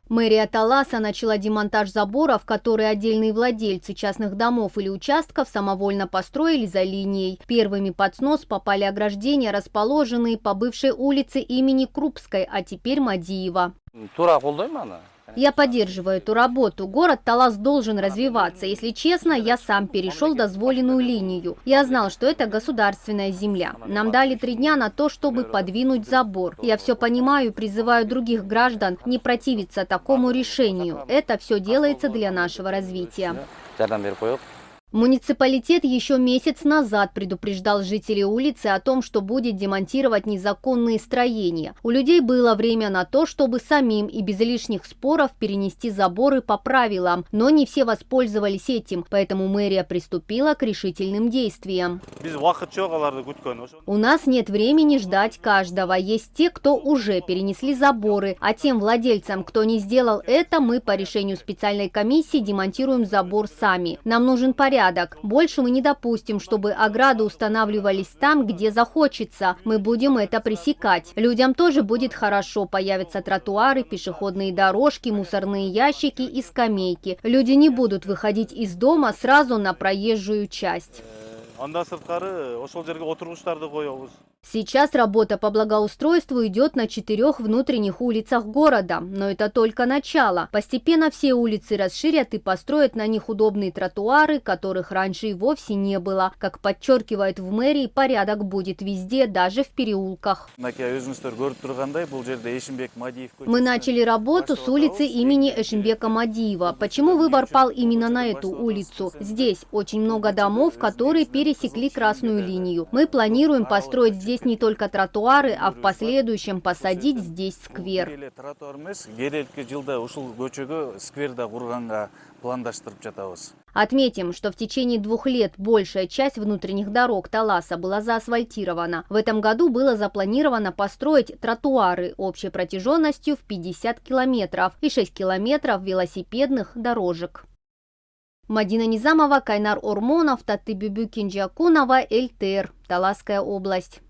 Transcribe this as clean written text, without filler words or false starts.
Мэрия Таласа начала демонтаж заборов, которые отдельные владельцы частных домов или участков самовольно построили за линией. Первыми под снос попали ограждения, расположенные по бывшей улице имени Крупской, а теперь Мадиева. Я поддерживаю эту работу. Город Талас должен развиваться. Если честно, я сам перешел дозволенную линию. Я знал, что это государственная земля. Нам дали 3 дня на то, чтобы подвинуть забор. Я все понимаю и призываю других граждан не противиться такому решению. Это все делается для нашего развития. Муниципалитет еще месяц назад предупреждал жителей улицы о том, что будет демонтировать незаконные строения. У людей было время на то, чтобы самим и без лишних споров перенести заборы по правилам, но не все воспользовались этим, поэтому мэрия приступила к решительным действиям. У нас нет времени ждать каждого. Есть те, кто уже перенесли заборы, а тем владельцам, кто не сделал это, мы по решению специальной комиссии демонтируем забор сами. Нам нужен порядок. Больше мы не допустим, чтобы ограды устанавливались там, где захочется. Мы будем это пресекать. Людям тоже будет хорошо. Появятся тротуары, пешеходные дорожки, мусорные ящики и скамейки. Люди не будут выходить из дома сразу на проезжую часть. Сейчас работа по благоустройству идет на 4 внутренних улицах города, но это только начало. Постепенно все улицы расширят и построят на них удобные тротуары, которых раньше и вовсе не было. Как подчеркивает в мэрии, порядок будет везде, даже в переулках. Мы начали работу с улицы имени Эшимбека Мадиева. Почему выбор пал именно на эту улицу? Здесь очень много домов, которые пересекли красную линию. Мы планируем построить здесь не только тротуары, а в последующем посадить здесь сквер. Отметим, что в течение 2 лет большая часть внутренних дорог Таласа была заасфальтирована. В этом году было запланировано построить тротуары общей протяженностью в 50 километров и 6 километров велосипедных дорожек. Мадина Низамова, Кайнар Ормонов, Татыбүбү Кинджакунова, ЛТР, Таласская область.